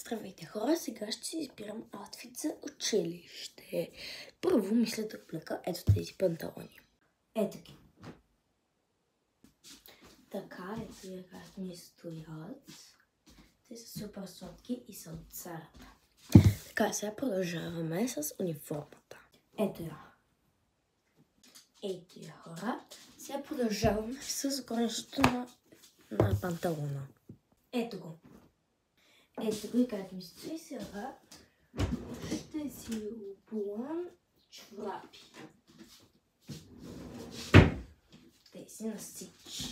Здравейте хора, сега ще си избирам аутфит за училище. Първо мисля да облека ето тези панталони. Ето ги. Така, ето как ми стоят. Те са супер сладки и са от Царата. Така, сега продължаваме с униформата. Ето я. Ето я, хора. Сега продължаваме с горнището на панталона. Ето го. Ето го и как ми стои сега. Ще си обувам чорапи. Те си на стич.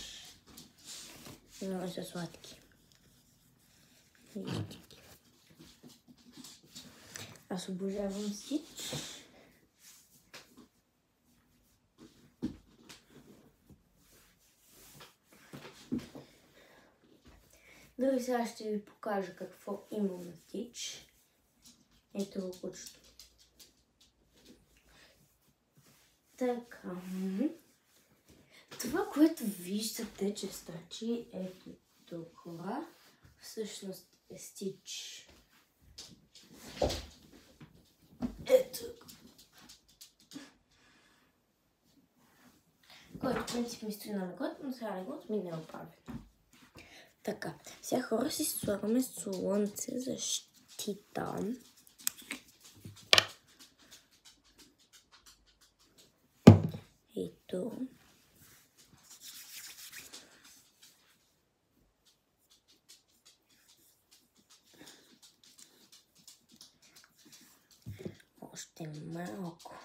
Много са сладки. Вижте ги. Аз обожавам стич. Дори сега ще ви покажа какво имам на стич. Ето го кучето. Така. Това, което виждате, че стачи ето тук, хора, всъщност е стич. Ето. Който в принцип ми стои на легото, но сега легото ми не е оправено. Така, сега хора си слагаме слънце защита. Ето. Още малко.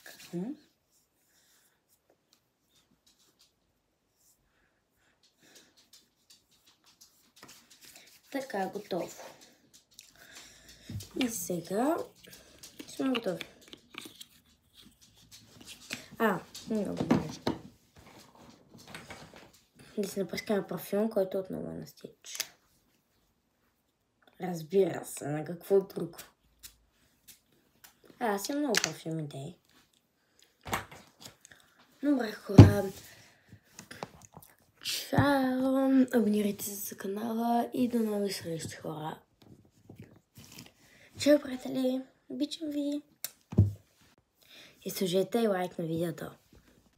Така. Така, готово. И сега сме готови. Много нещо. Да си напръскаме парфюм, който отново е на стич. Разбира се, на какво друго. Аз имам много парфюм идеи. Добре, хора. Чао! Абонирайте се за канала и до нови срещи, хора. Чао, приятели! Обичам ви! И сложете лайк на видеото.